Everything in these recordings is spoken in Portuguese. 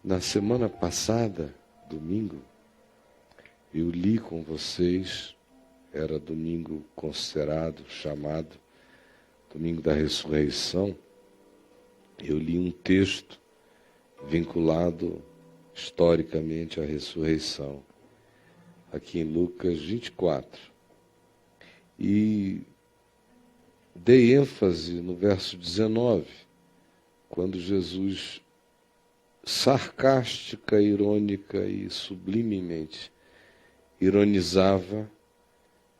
Na semana passada, domingo, eu li com vocês, era domingo considerado, chamado Domingo da Ressurreição, eu li um texto vinculado historicamente à ressurreição, aqui em Lucas 24. E dei ênfase no verso 19, quando Jesus, sarcástica, irônica e sublimemente, ironizava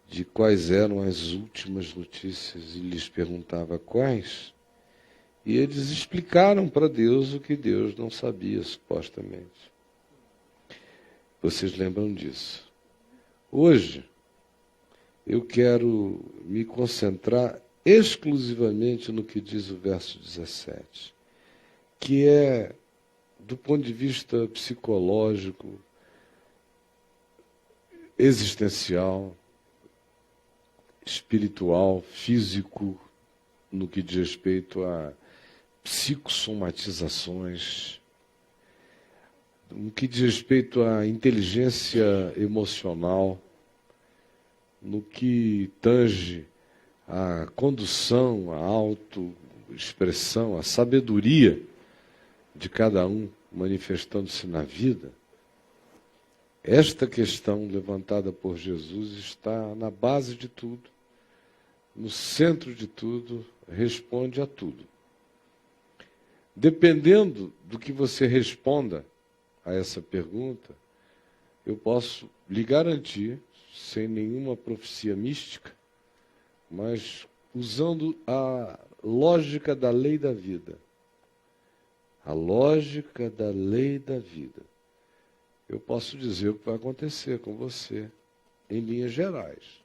de quais eram as últimas notícias e lhes perguntava quais. E eles explicaram para Deus o que Deus não sabia, supostamente. Vocês lembram disso? Hoje, eu quero me concentrar exclusivamente no que diz o verso 17, que é, do ponto de vista psicológico, existencial, espiritual, físico, no que diz respeito a psicossomatizações, no que diz respeito à inteligência emocional, no que tange a condução, a autoexpressão, a sabedoria de cada um manifestando-se na vida. Esta questão levantada por Jesus está na base de tudo, no centro de tudo, responde a tudo. Dependendo do que você responda a essa pergunta, eu posso lhe garantir, sem nenhuma profecia mística, mas usando a lógica da lei da vida. A lógica da lei da vida. Eu posso dizer o que vai acontecer com você, em linhas gerais.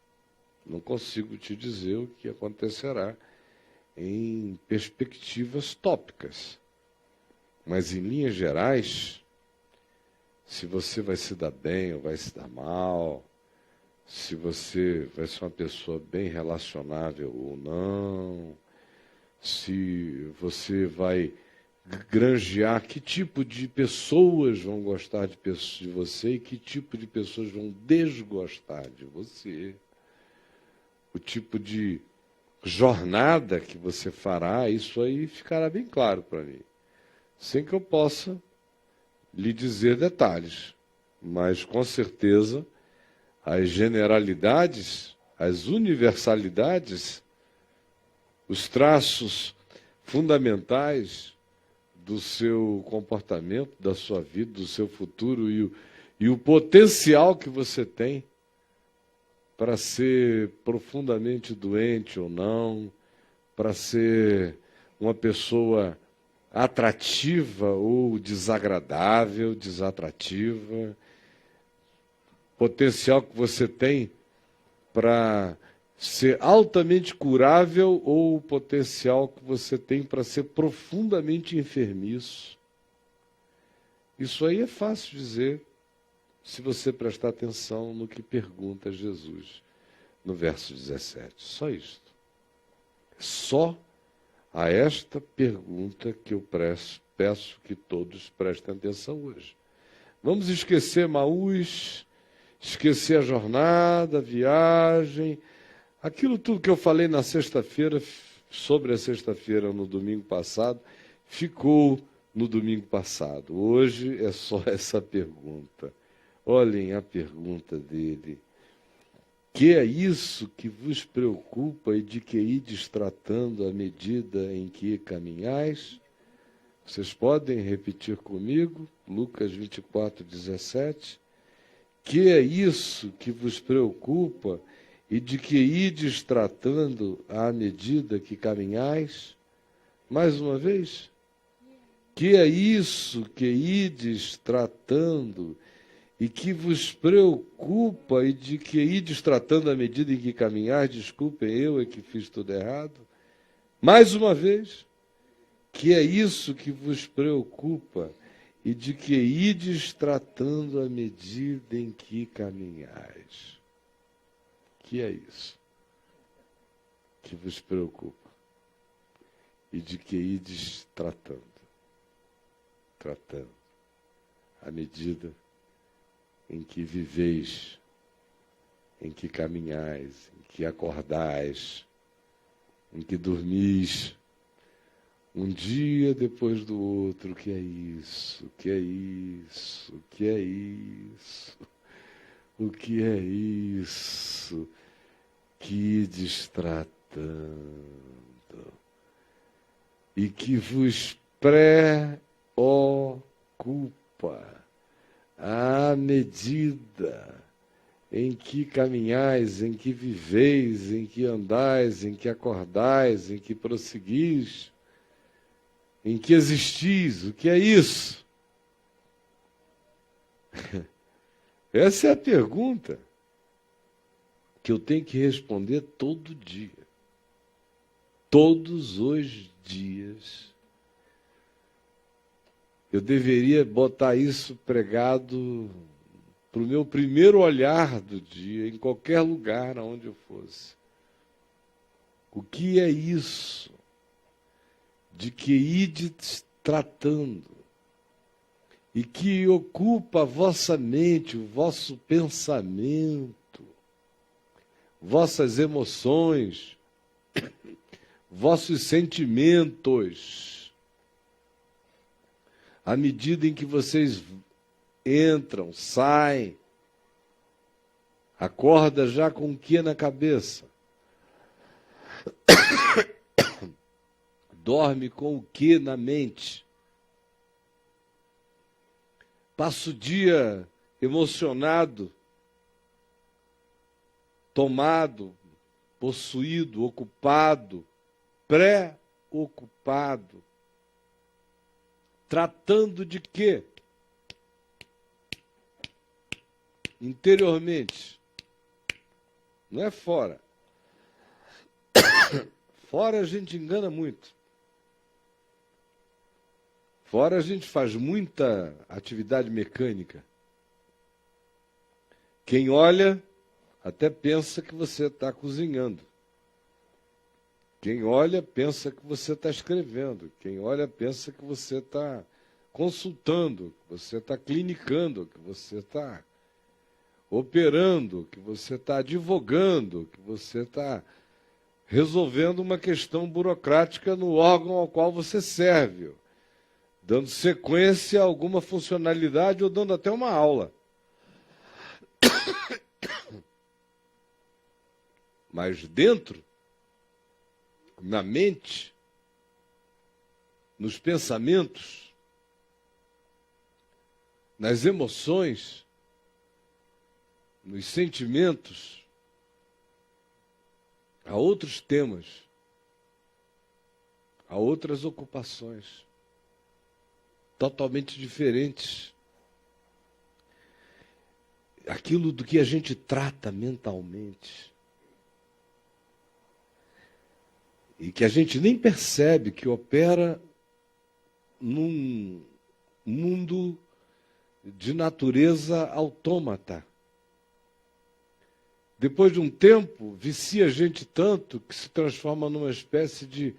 Não consigo te dizer o que acontecerá em perspectivas tópicas. Mas, em linhas gerais, se você vai se dar bem ou vai se dar mal, se você vai ser uma pessoa bem relacionável ou não, se você vai granjear que tipo de pessoas vão gostar de você e que tipo de pessoas vão desgostar de você, o tipo de jornada que você fará, isso aí ficará bem claro para mim, sem que eu possa lhe dizer detalhes, mas com certeza as generalidades, as universalidades, os traços fundamentais do seu comportamento, da sua vida, do seu futuro e o potencial que você tem para ser profundamente doente ou não, para ser uma pessoa atrativa ou desagradável, desatrativa, potencial que você tem para ser altamente curável ou o potencial que você tem para ser profundamente enfermiço. Isso aí é fácil dizer se você prestar atenção no que pergunta Jesus no verso 17. Só isto. Só a esta pergunta que eu peço que todos prestem atenção hoje. Vamos esquecer Emaús, esquecer a jornada, a viagem, aquilo tudo que eu falei na sexta-feira, sobre a sexta-feira no domingo passado, ficou no domingo passado. Hoje é só essa pergunta. Olhem a pergunta dele. Que é isso que vos preocupa e de que ides tratando à medida em que caminhais? Vocês podem repetir comigo? Lucas 24, 17. Que é isso que vos preocupa e de que ides tratando à medida que caminhais? Mais uma vez. Que é isso que ides tratando e que vos preocupa e de que ides tratando à medida em que caminhais? Desculpem, eu é que fiz tudo errado. Mais uma vez. Que é isso que vos preocupa e de que ides tratando à medida em que caminhais. Que é isso que vos preocupa e de que ides tratando. à medida em que viveis, em que caminhais, em que acordais, em que dormis, um dia depois do outro. O que é isso? O que é isso? O que é isso? O que é isso? Que destratando e que vos preocupa à medida em que caminhais, em que viveis, em que andais, em que acordais, em que prosseguis, em que existis. O que é isso? Essa é a pergunta que eu tenho que responder todo dia. Todos os dias. Eu deveria botar isso pregado para o meu primeiro olhar do dia, em qualquer lugar aonde eu fosse. O que é isso de que ides tratando e que ocupa a vossa mente, o vosso pensamento, vossas emoções, vossos sentimentos, à medida em que vocês entram, saem, acorda já com o que na cabeça? Dorme com o que na mente? Passa o dia emocionado, tomado, possuído, ocupado, preocupado. Tratando de quê? Interiormente. Não é fora. Fora a gente engana muito. Fora a gente faz muita atividade mecânica. Quem olha até pensa que você está cozinhando. Quem olha pensa que você está escrevendo. Quem olha pensa que você está consultando, que você está clinicando, que você está operando, que você está advogando, que você está resolvendo uma questão burocrática no órgão ao qual você serve, dando sequência a alguma funcionalidade ou dando até uma aula. Mas dentro, na mente, nos pensamentos, nas emoções, nos sentimentos, há outros temas, há outras ocupações totalmente diferentes. Aquilo do que a gente trata mentalmente e que a gente nem percebe que opera num mundo de natureza autômata. Depois de um tempo, vicia a gente tanto que se transforma numa espécie de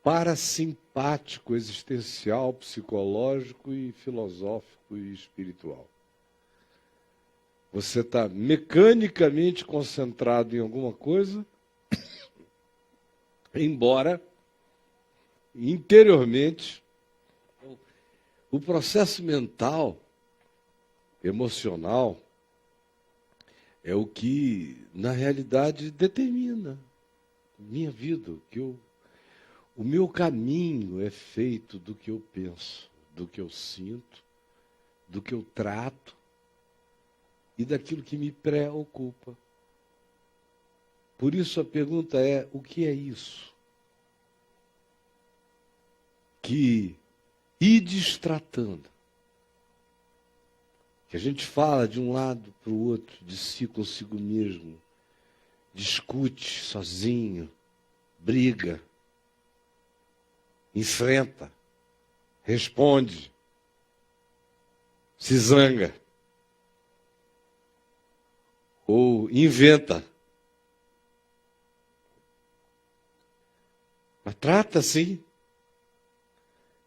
parasimpático existencial, psicológico e filosófico e espiritual. Você está mecanicamente concentrado em alguma coisa, embora interiormente o processo mental, emocional, é o que, na realidade, determina minha vida, o meu caminho é feito do que eu penso, do que eu sinto, do que eu trato e daquilo que me preocupa. Por isso a pergunta é: o que é isso que ides tratando? Que a gente fala de um lado para o outro, de si consigo mesmo, discute sozinho, briga, enfrenta, responde, se zanga, ou inventa. Mas trata sim.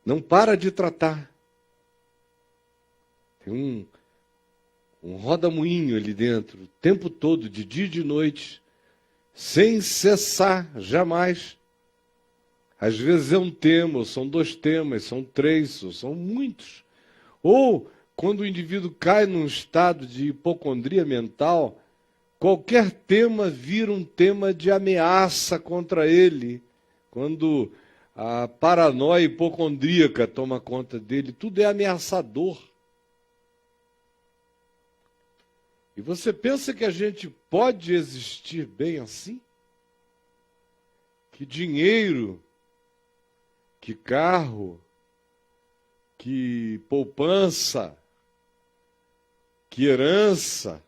Não para de tratar. Tem um rodamuinho ali dentro, o tempo todo, de dia e de noite, sem cessar, jamais. Às vezes é um tema, ou são 2 temas, são 3, ou são muitos. Ou, quando o indivíduo cai num estado de hipocondria mental, qualquer tema vira um tema de ameaça contra ele. Quando a paranoia hipocondríaca toma conta dele, tudo é ameaçador. E você pensa que a gente pode existir bem assim? Que dinheiro, que carro, que poupança, que herança,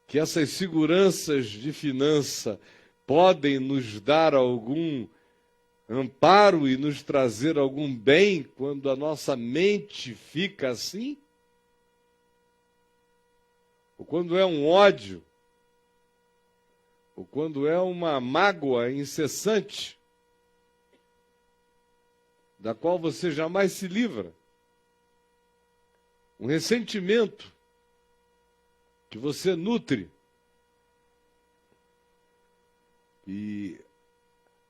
que essas seguranças de finança podem nos dar algum amparo e nos trazer algum bem quando a nossa mente fica assim? Ou quando é um ódio, ou quando é uma mágoa incessante, da qual você jamais se livra, um ressentimento que você nutre e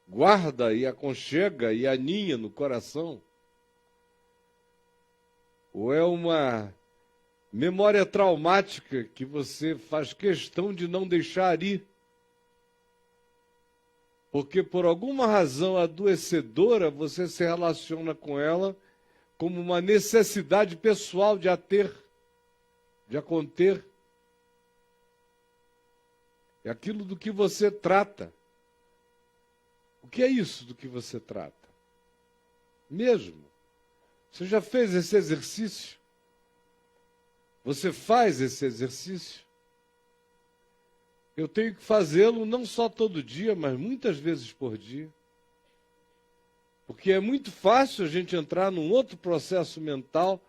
guarda e aconchega e aninha no coração, ou é uma memória traumática que você faz questão de não deixar ir, porque por alguma razão adoecedora você se relaciona com ela como uma necessidade pessoal de a ter, de a conter. É aquilo do que você trata. O que é isso do que você trata? Mesmo. Você já fez esse exercício? Você faz esse exercício? Eu tenho que fazê-lo não só todo dia, mas muitas vezes por dia. Porque é muito fácil a gente entrar num outro processo mental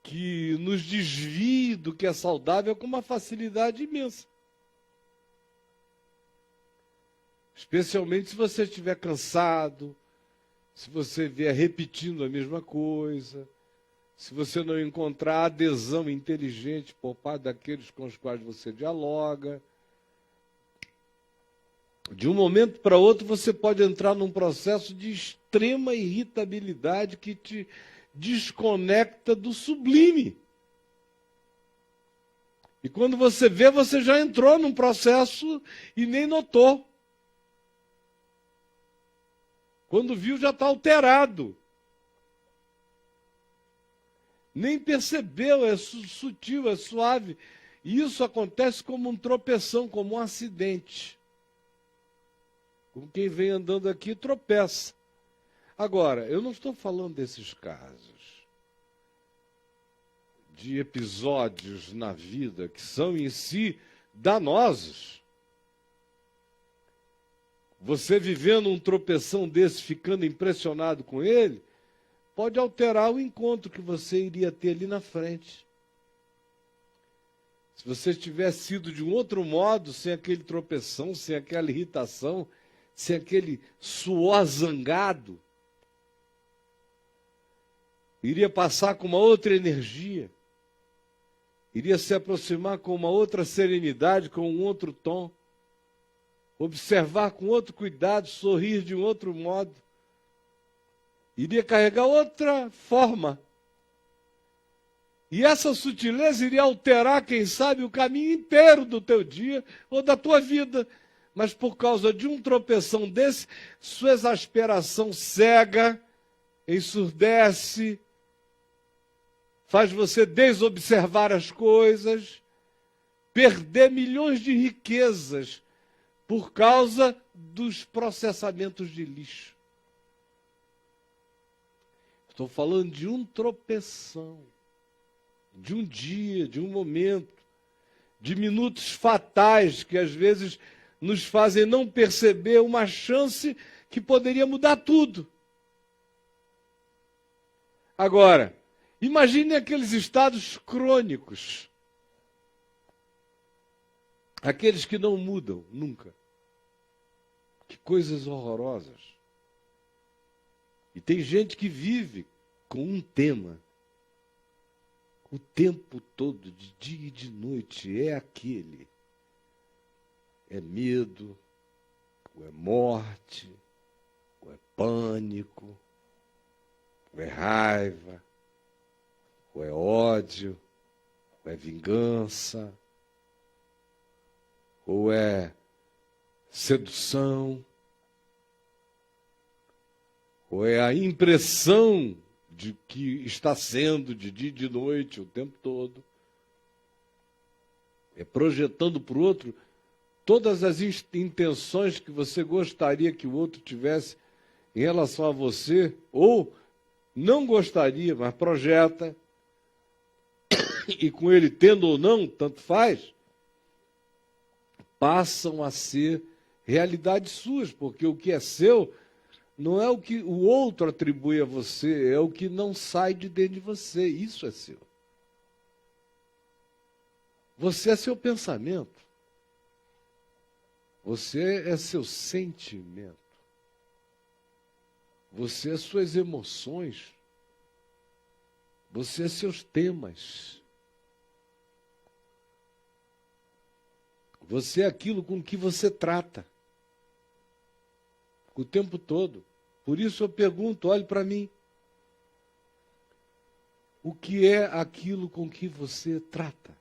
que nos desvie do que é saudável com uma facilidade imensa. Especialmente se você estiver cansado, se você vier repetindo a mesma coisa, se você não encontrar adesão inteligente por parte daqueles com os quais você dialoga. De um momento para outro você pode entrar num processo de extrema irritabilidade que te desconecta do sublime. E quando você vê, você já entrou num processo e nem notou. Quando viu, já está alterado. Nem percebeu, é sutil, é suave. E isso acontece como um tropeção, como um acidente. Como quem vem andando aqui tropeça. Agora, eu não estou falando desses casos, de episódios na vida que são em si danosos. Você vivendo um tropeção desse, ficando impressionado com ele, pode alterar o encontro que você iria ter ali na frente. Se você tivesse sido de um outro modo, sem aquele tropeção, sem aquela irritação, sem aquele suor zangado, iria passar com uma outra energia, iria se aproximar com uma outra serenidade, com um outro tom, observar com outro cuidado, sorrir de um outro modo, iria carregar outra forma. E essa sutileza iria alterar, quem sabe, o caminho inteiro do teu dia ou da tua vida. Mas por causa de um tropeção desse, sua exasperação cega, ensurdece, faz você desobservar as coisas, perder milhões de riquezas por causa dos processamentos de lixo. Estou falando de um tropeção, de um dia, de um momento, de minutos fatais que às vezes nos fazem não perceber uma chance que poderia mudar tudo. Agora, imagine aqueles estados crônicos, aqueles que não mudam nunca. Que coisas horrorosas. E tem gente que vive com um tema. o tempo todo, de dia e de noite, é aquele. É medo, ou é morte, ou é pânico, ou é raiva, ou é ódio, ou é vingança, ou é sedução, ou é a impressão de que está sendo de dia e de noite o tempo todo. É projetando para o outro todas as intenções que você gostaria que o outro tivesse em relação a você, ou não gostaria, mas projeta, e com ele tendo ou não, tanto faz, passam a ser realidades suas, porque o que é seu não é o que o outro atribui a você, é o que não sai de dentro de você. Isso é seu. Você é seu pensamento. Você é seu sentimento. Você é suas emoções. Você é seus temas. Você é aquilo com que você trata o tempo todo. Por isso eu pergunto, olhe para mim. O que é aquilo com que você trata?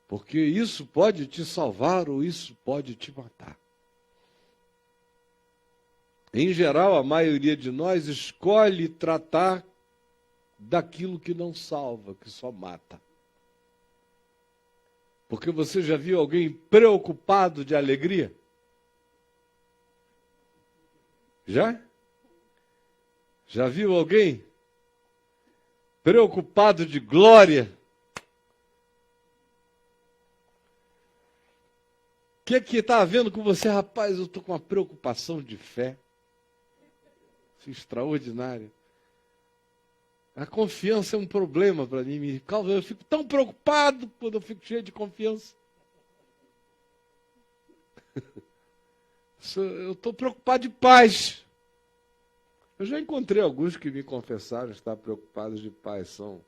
Porque isso pode te salvar ou isso pode te matar. Em geral, a maioria de nós escolhe tratar daquilo que não salva, que só mata. Porque você já viu alguém preocupado de alegria? Já? Já viu alguém preocupado de glória? O que está havendo com você, rapaz? Eu estou com uma preocupação de fé. Isso é extraordinário. A confiança é um problema para mim. Eu fico tão preocupado quando eu fico cheio de confiança. Eu estou preocupado de paz. Eu já encontrei alguns que me confessaram estar preocupados de paz. São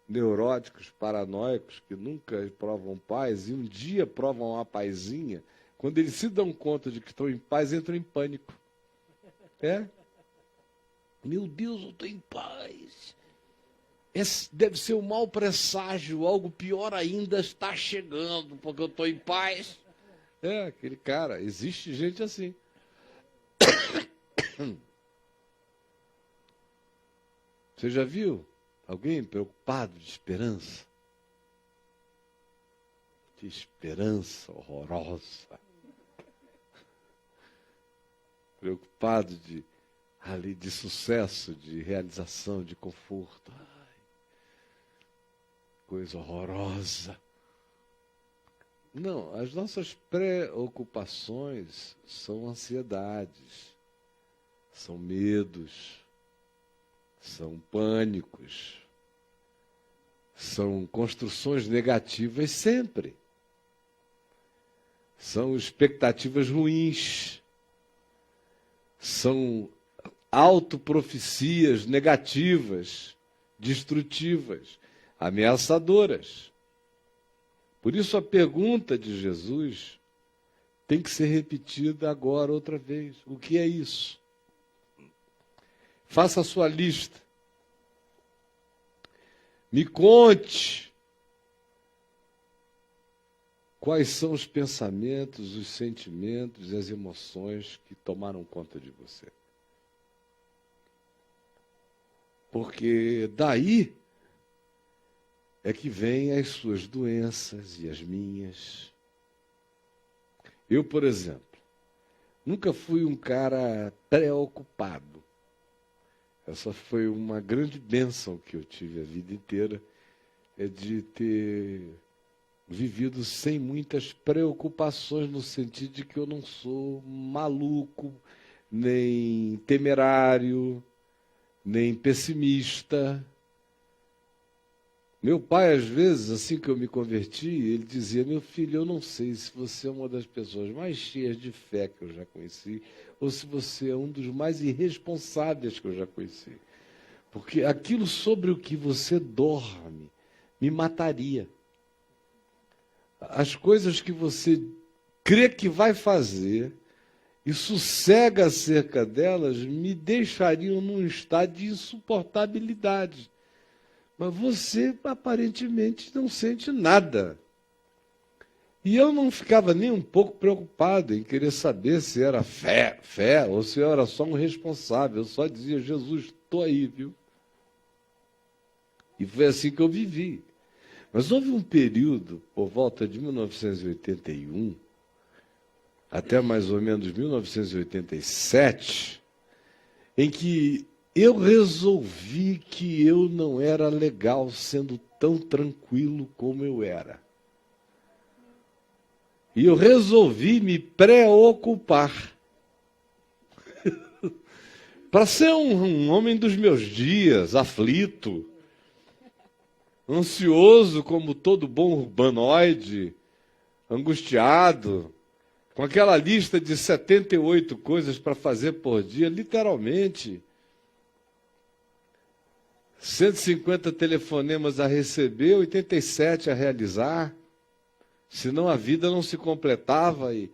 neuróticos, paranoicos, que nunca provam paz e um dia provam uma pazinha. Quando eles se dão conta de que estão em paz, entram em pânico. Meu Deus, eu estou em paz. Esse deve ser um mau presságio, algo pior ainda está chegando, porque eu estou em paz. Aquele cara, existe gente assim. Você já viu alguém preocupado de esperança? Que esperança horrorosa. Preocupado de sucesso, de realização, de conforto. Ai, coisa horrorosa. Não, as nossas preocupações são ansiedades, são medos, são pânicos, são construções negativas sempre. São expectativas ruins, são autoprofecias negativas, destrutivas, ameaçadoras. Por isso a pergunta de Jesus tem que ser repetida agora outra vez. O que é isso? Faça a sua lista. Me conte quais são os pensamentos, os sentimentos e as emoções que tomaram conta de você. Porque daí é que vêm as suas doenças e as minhas. Eu, por exemplo, nunca fui um cara preocupado. Essa foi uma grande bênção que eu tive a vida inteira, de ter vivido sem muitas preocupações, no sentido de que eu não sou maluco, nem temerário, nem pessimista. Meu pai, às vezes, assim que eu me converti, ele dizia: meu filho, eu não sei se você é uma das pessoas mais cheias de fé que eu já conheci, ou se você é um dos mais irresponsáveis que eu já conheci. Porque aquilo sobre o que você dorme me mataria. As coisas que você crê que vai fazer e sossega acerca delas me deixariam num estado de insuportabilidade. Mas você aparentemente não sente nada. E eu não ficava nem um pouco preocupado em querer saber se era fé, ou se eu era só um responsável. Eu só dizia: Jesus, estou aí, viu? E foi assim que eu vivi. Mas houve um período, por volta de 1981, até mais ou menos 1987, em que eu resolvi que eu não era legal sendo tão tranquilo como eu era. E eu resolvi me preocupar. Para ser um homem dos meus dias, aflito, ansioso como todo bom urbanoide, angustiado, com aquela lista de 78 coisas para fazer por dia, literalmente. 150 telefonemas a receber, 87 a realizar. Senão a vida não se completava. E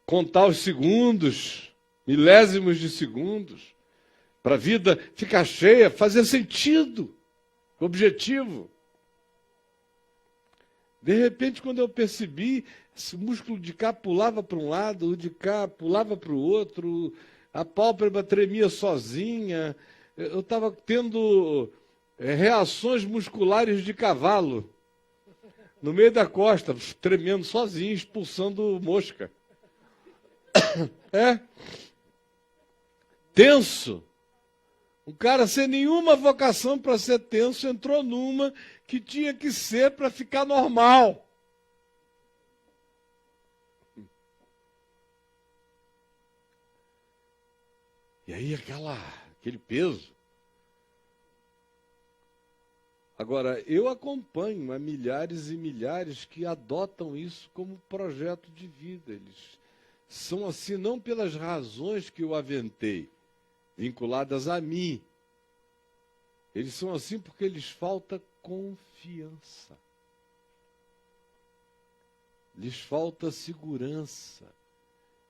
contar os segundos, milésimos de segundos, para a vida ficar cheia, fazer sentido, objetivo. De repente, quando eu percebi, esse músculo de cá pulava para um lado, o de cá pulava para o outro, a pálpebra tremia sozinha, eu estava tendo reações musculares de cavalo, no meio da costa, tremendo sozinho, expulsando mosca. Tenso. Um cara sem nenhuma vocação para ser tenso entrou numa que tinha que ser para ficar normal. E aí aquele peso. Agora, eu acompanho a milhares e milhares que adotam isso como projeto de vida. Eles são assim não pelas razões que eu aventei, vinculadas a mim. Eles são assim porque lhes falta confiança. Lhes falta segurança.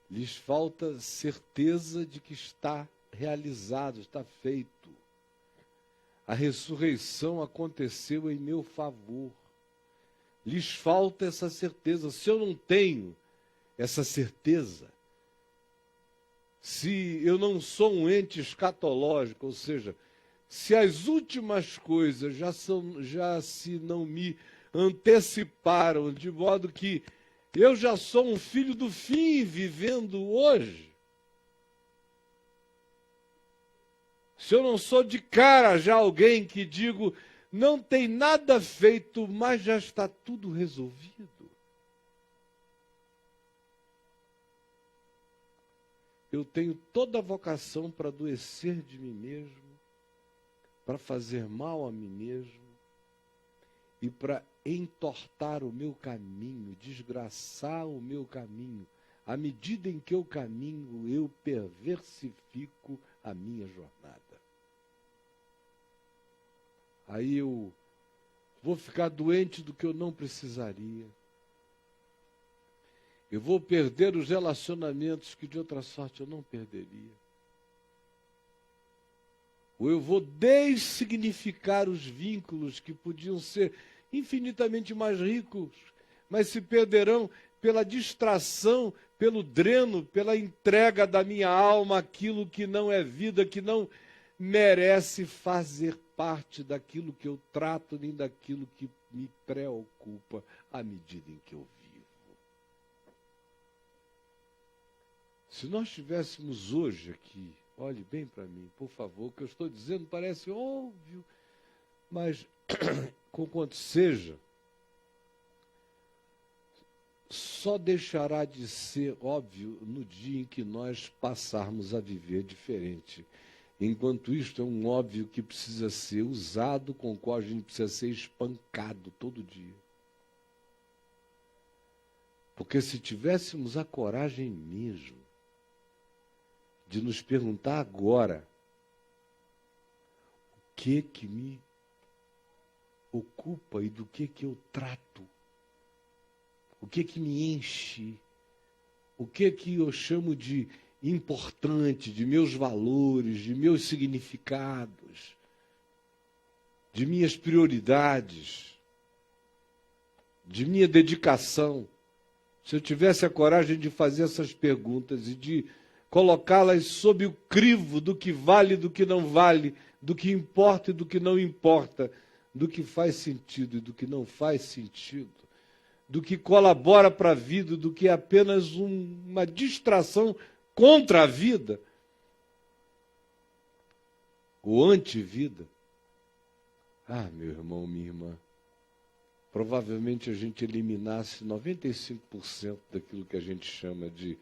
Lhes falta certeza de que está realizado, está feito. A ressurreição aconteceu em meu favor. Lhes falta essa certeza. Se eu não tenho essa certeza, se eu não sou um ente escatológico, ou seja, se as últimas coisas já se não me anteciparam, de modo que eu já sou um filho do fim vivendo hoje, se eu não sou de cara já alguém que digo, não tem nada feito, mas já está tudo resolvido. Eu tenho toda a vocação para adoecer de mim mesmo, para fazer mal a mim mesmo e para entortar o meu caminho, desgraçar o meu caminho. À medida em que eu caminho, eu perversifico a minha jornada. Aí eu vou ficar doente do que eu não precisaria. Eu vou perder os relacionamentos que de outra sorte eu não perderia. Ou eu vou dessignificar os vínculos que podiam ser infinitamente mais ricos, mas se perderão pela distração, pelo dreno, pela entrega da minha alma àquilo que não é vida, que não merece fazer parte daquilo que eu trato, nem daquilo que me preocupa à medida em que eu vivo. Se nós estivéssemos hoje aqui, olhe bem para mim, por favor, o que eu estou dizendo parece óbvio, mas, conquanto seja, só deixará de ser óbvio no dia em que nós passarmos a viver diferente. Enquanto isto é um óbvio que precisa ser usado, com o qual a gente precisa ser espancado todo dia. Porque se tivéssemos a coragem mesmo de nos perguntar agora o que me ocupa e do que eu trato. O que me enche. O que eu chamo de importante, de meus valores, de meus significados, de minhas prioridades, de minha dedicação. Se eu tivesse a coragem de fazer essas perguntas e de colocá-las sob o crivo do que vale e do que não vale, do que importa e do que não importa, do que faz sentido e do que não faz sentido, do que colabora para a vida, do que é apenas uma distração contra a vida, ou anti-vida. Ah, meu irmão, minha irmã, provavelmente a gente eliminasse 95% daquilo que a gente chama de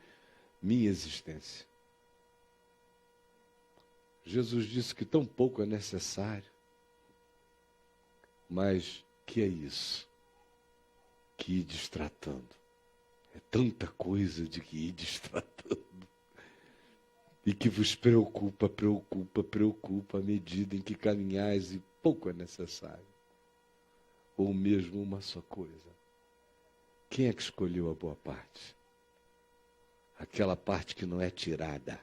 minha existência. Jesus disse que tão pouco é necessário, mas que é isso? Que ir destratando. É tanta coisa de que ir destratando. E que vos preocupa à medida em que caminhais e pouco é necessário. Ou mesmo uma só coisa. Quem é que escolheu a boa parte? Aquela parte que não é tirada.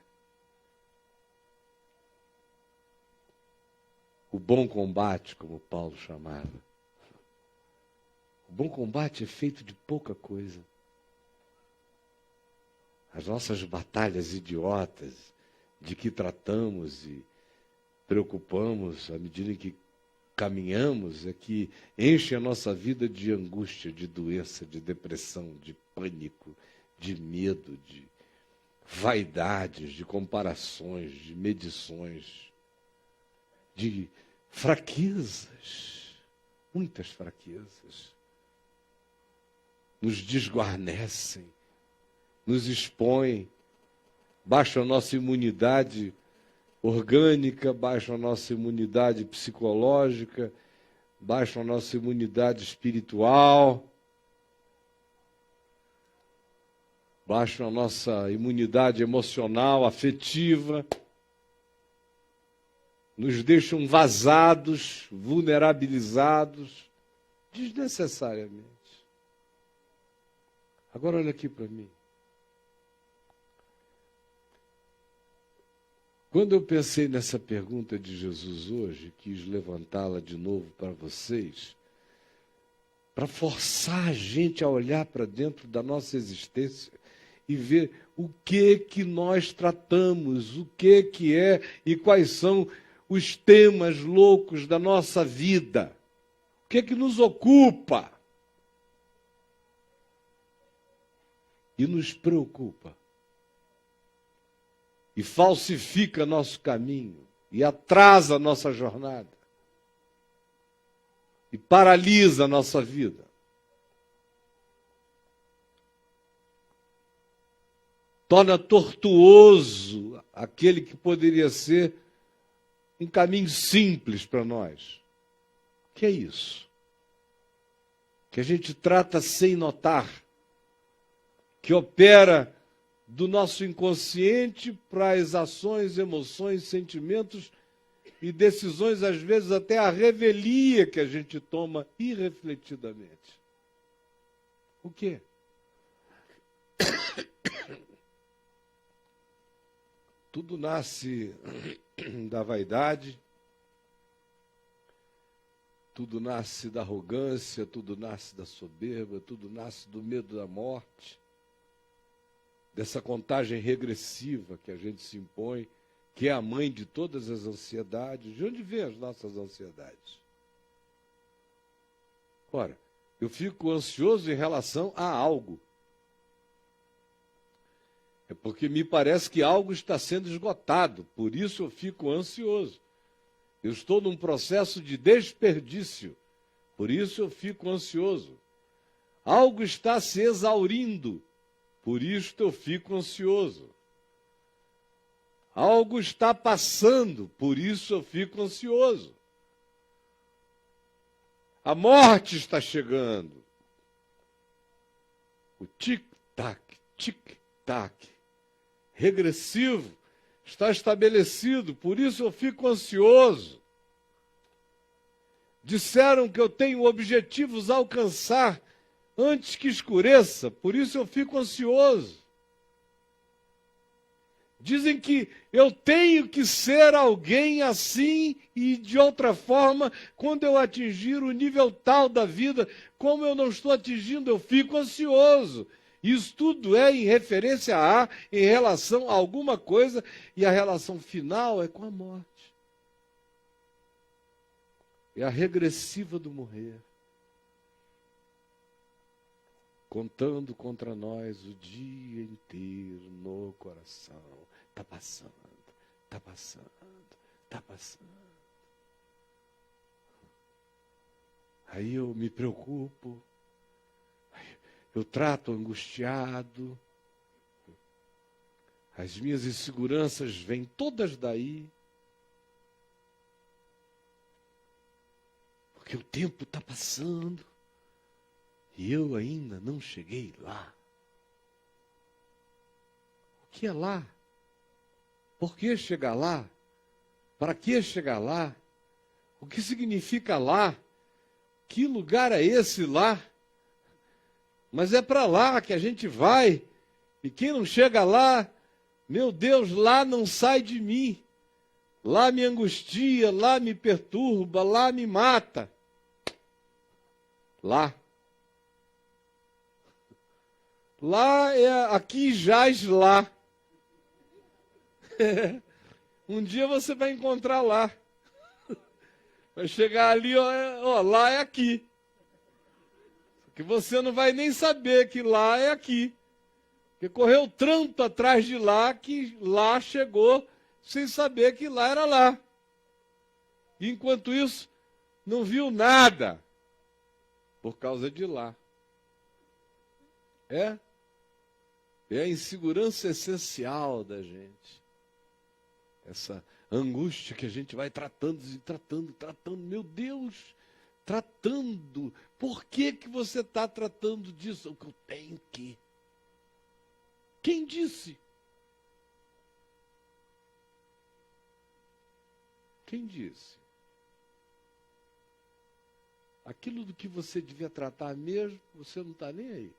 O bom combate, como Paulo chamava. O bom combate é feito de pouca coisa. As nossas batalhas idiotas, de que tratamos e preocupamos à medida em que caminhamos, é que enchem a nossa vida de angústia, de doença, de depressão, de pânico, de medo, de vaidades, de comparações, de medições, de fraquezas, muitas fraquezas. Nos desguarnecem, nos expõem, baixam a nossa imunidade orgânica, baixam a nossa imunidade psicológica, baixam a nossa imunidade espiritual, baixam a nossa imunidade emocional, afetiva, nos deixam vazados, vulnerabilizados, desnecessariamente. Agora olha aqui para mim. Quando eu pensei nessa pergunta de Jesus hoje, quis levantá-la de novo para vocês, para forçar a gente a olhar para dentro da nossa existência e ver o que nós tratamos, o que é e quais são os temas loucos da nossa vida. O que nos ocupa e nos preocupa. E falsifica nosso caminho, e atrasa a nossa jornada, e paralisa a nossa vida. Torna tortuoso aquele que poderia ser um caminho simples para nós. O que é isso? Que a gente trata sem notar, que opera do nosso inconsciente para as ações, emoções, sentimentos e decisões, às vezes até a revelia que a gente toma irrefletidamente. O quê? Tudo nasce da vaidade, tudo nasce da arrogância, tudo nasce da soberba, tudo nasce do medo da morte, dessa contagem regressiva que a gente se impõe, que é a mãe de todas as ansiedades. De onde vêm as nossas ansiedades? Ora, eu fico ansioso em relação a algo. É porque me parece que algo está sendo esgotado, por isso eu fico ansioso. Eu estou num processo de desperdício, por isso eu fico ansioso. Algo está se exaurindo, por isto eu fico ansioso. Algo está passando, por isso eu fico ansioso. A morte está chegando. O tic-tac, tic-tac, regressivo, está estabelecido, por isso eu fico ansioso. Disseram que eu tenho objetivos a alcançar antes que escureça, por isso eu fico ansioso. Dizem que eu tenho que ser alguém assim e de outra forma, quando eu atingir o nível tal da vida, como eu não estou atingindo, eu fico ansioso. Isso tudo é em referência a, em relação a alguma coisa, e a relação final é com a morte. É a regressiva do morrer. Contando contra nós o dia inteiro no coração. Está passando, está passando, está passando. Aí eu me preocupo, eu trato angustiado, as minhas inseguranças vêm todas daí. Porque o tempo está passando e eu ainda não cheguei lá. O que é lá? Por que chegar lá? Para que chegar lá? O que significa lá? Que lugar é esse lá? Mas é para lá que a gente vai. E quem não chega lá, meu Deus, lá não sai de mim. Lá me angustia, lá me perturba, lá me mata. Lá. Lá é aqui jaz lá. Um dia você vai encontrar lá. Vai chegar ali, ó, lá é aqui. Que você não vai nem saber que lá é aqui. Porque correu tanto atrás de lá que lá chegou sem saber que lá era lá. E enquanto isso, não viu nada por causa de lá. É a insegurança essencial da gente. Essa angústia que a gente vai tratando, meu Deus, tratando. Por que você está tratando disso? O que eu tenho que. Quem disse? Quem disse? Aquilo do que você devia tratar mesmo, você não está nem aí.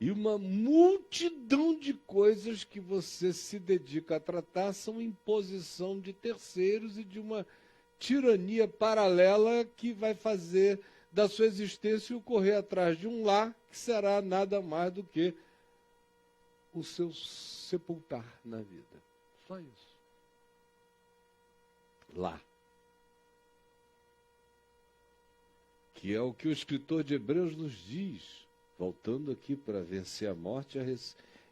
E uma multidão de coisas que você se dedica a tratar são imposição de terceiros e de uma tirania paralela que vai fazer da sua existência o correr atrás de um lá, que será nada mais do que o seu sepultar na vida. Só isso. Lá. Que é o que o escritor de Hebreus nos diz. Voltando aqui para vencer a morte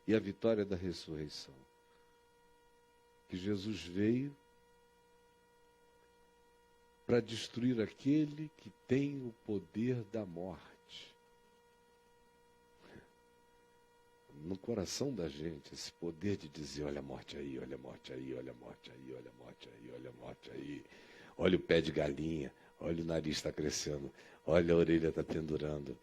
e a vitória da ressurreição. Que Jesus veio para destruir aquele que tem o poder da morte. No coração da gente, esse poder de dizer, olha a morte aí, olha a morte aí, olha a morte aí, olha a morte aí, olha a morte aí. Olha o pé de galinha, olha o nariz está crescendo, olha a orelha está pendurando.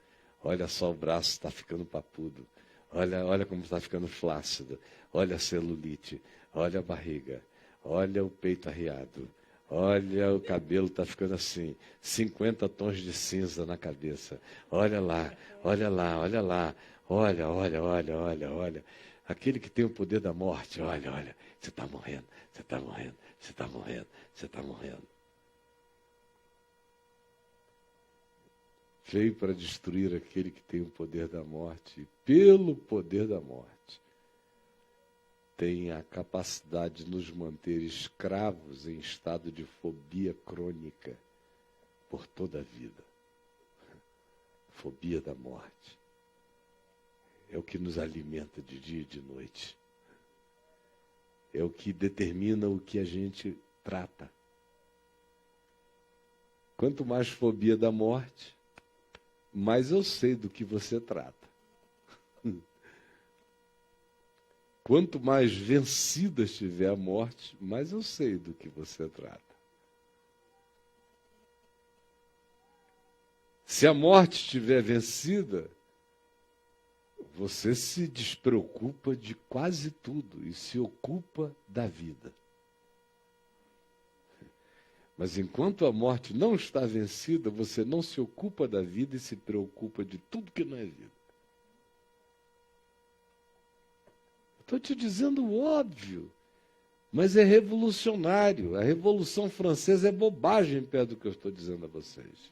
Olha só, o braço está ficando papudo. Olha como está ficando flácido. Olha a celulite. Olha a barriga. Olha o peito arriado. Olha o cabelo está ficando assim. 50 tons de cinza na cabeça. Olha lá, olha lá, olha lá. Olha, olha, olha, olha, olha. Aquele que tem o poder da morte. Olha, olha. Você está morrendo, você está morrendo, você está morrendo, você está morrendo. Veio para destruir aquele que tem o poder da morte, e pelo poder da morte, tem a capacidade de nos manter escravos em estado de fobia crônica por toda a vida. Fobia da morte. É o que nos alimenta de dia e de noite. É o que determina o que a gente trata. Quanto mais fobia da morte, mais eu sei do que você trata. Quanto mais vencida estiver a morte, mais eu sei do que você trata. Se a morte estiver vencida, você se despreocupa de quase tudo e se ocupa da vida. Mas enquanto a morte não está vencida, você não se ocupa da vida e se preocupa de tudo que não é vida. Estou te dizendo o óbvio, mas é revolucionário. A Revolução Francesa é bobagem perto do que eu estou dizendo a vocês.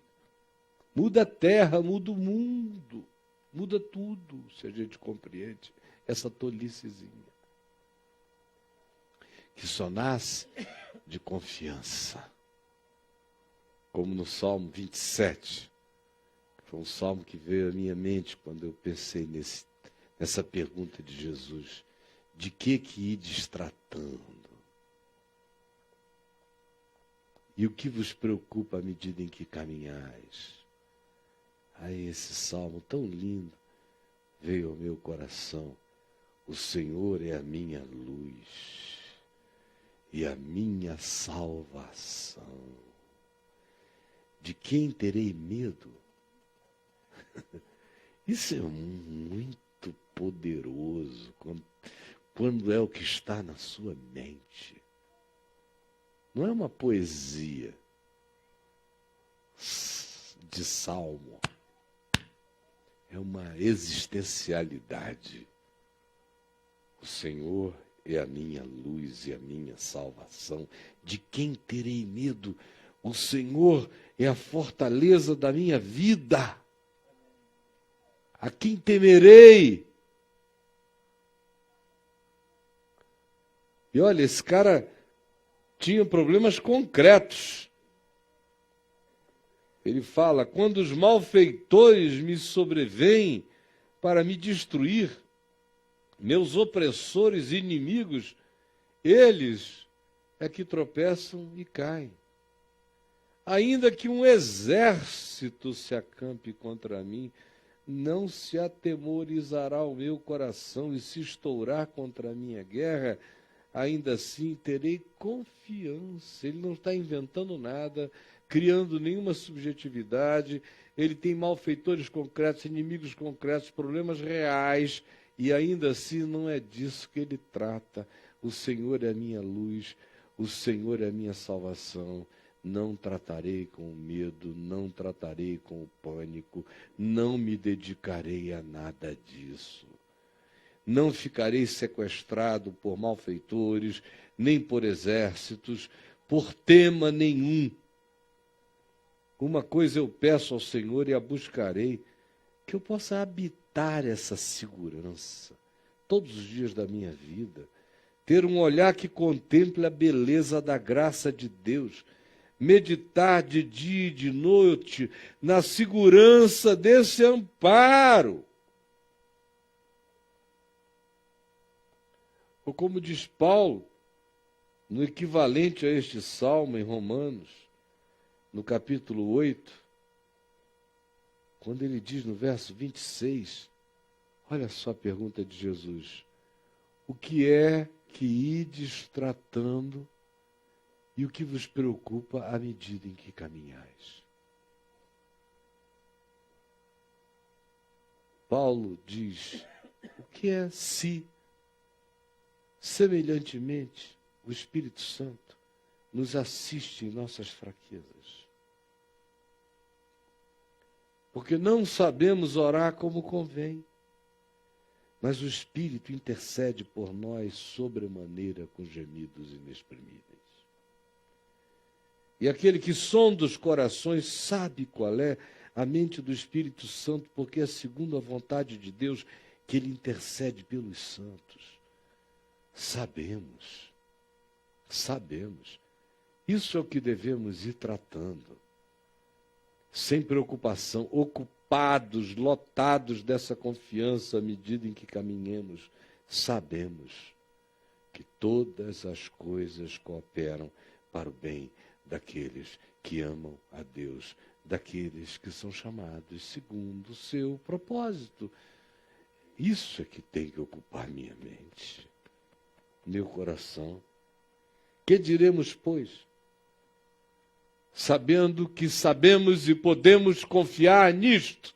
Muda a terra, muda o mundo, muda tudo, se a gente compreende essa tolicezinha. Que só nasce de confiança. Como no Salmo 27, que foi um salmo que veio à minha mente quando eu pensei nessa pergunta de Jesus. De que ides tratando? E o que vos preocupa à medida em que caminhais? Aí esse salmo tão lindo veio ao meu coração. O Senhor é a minha luz e a minha salvação. De quem terei medo? Isso é muito poderoso quando é o que está na sua mente. Não é uma poesia de salmo. É uma existencialidade. O Senhor é a minha luz e a minha salvação. De quem terei medo? O Senhor é a fortaleza da minha vida. A quem temerei? E olha, esse cara tinha problemas concretos. Ele fala, quando os malfeitores me sobrevêm para me destruir, meus opressores e inimigos, eles é que tropeçam e caem. Ainda que um exército se acampe contra mim, não se atemorizará o meu coração, e se estourar contra a minha guerra, ainda assim terei confiança. Ele não está inventando nada, criando nenhuma subjetividade, ele tem malfeitores concretos, inimigos concretos, problemas reais, e ainda assim não é disso que ele trata. O Senhor é a minha luz, o Senhor é a minha salvação. Não tratarei com medo, não tratarei com pânico, não me dedicarei a nada disso. Não ficarei sequestrado por malfeitores, nem por exércitos, por tema nenhum. Uma coisa eu peço ao Senhor e a buscarei, que eu possa habitar essa segurança todos os dias da minha vida, ter um olhar que contemple a beleza da graça de Deus, meditar de dia e de noite na segurança desse amparo. Ou como diz Paulo, no equivalente a este salmo em Romanos, no capítulo 8, quando ele diz no verso 26, olha só a pergunta de Jesus: o que é que ides tratando e o que vos preocupa à medida em que caminhais? Paulo diz, o que é se, semelhantemente, o Espírito Santo nos assiste em nossas fraquezas? Porque não sabemos orar como convém, mas o Espírito intercede por nós sobremaneira com gemidos inexprimíveis. E aquele que sonda os corações sabe qual é a mente do Espírito Santo, porque é segundo a vontade de Deus que ele intercede pelos santos. Sabemos. Isso é o que devemos ir tratando. Sem preocupação, ocupados, lotados dessa confiança à medida em que caminhemos, sabemos que todas as coisas cooperam para o bem daqueles que amam a Deus, daqueles que são chamados segundo o seu propósito. Isso é que tem que ocupar minha mente, meu coração. Que diremos, pois? Sabendo que sabemos e podemos confiar nisto,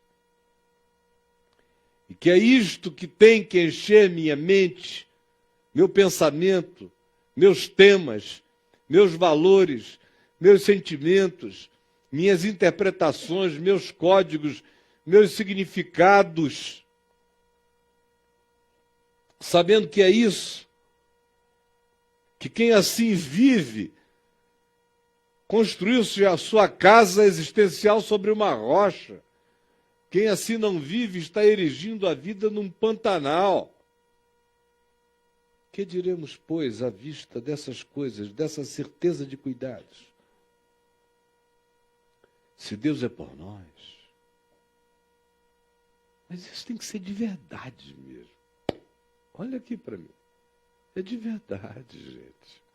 e que é isto que tem que encher minha mente, meu pensamento, meus temas, meus valores, meus sentimentos, minhas interpretações, meus códigos, meus significados, sabendo que é isso, que quem assim vive construiu-se a sua casa existencial sobre uma rocha. Quem assim não vive está erigindo a vida num pantanal. Que diremos, pois, à vista dessas coisas, dessa certeza de cuidados? Se Deus é por nós. Mas isso tem que ser de verdade mesmo. Olha aqui para mim. É de verdade, gente.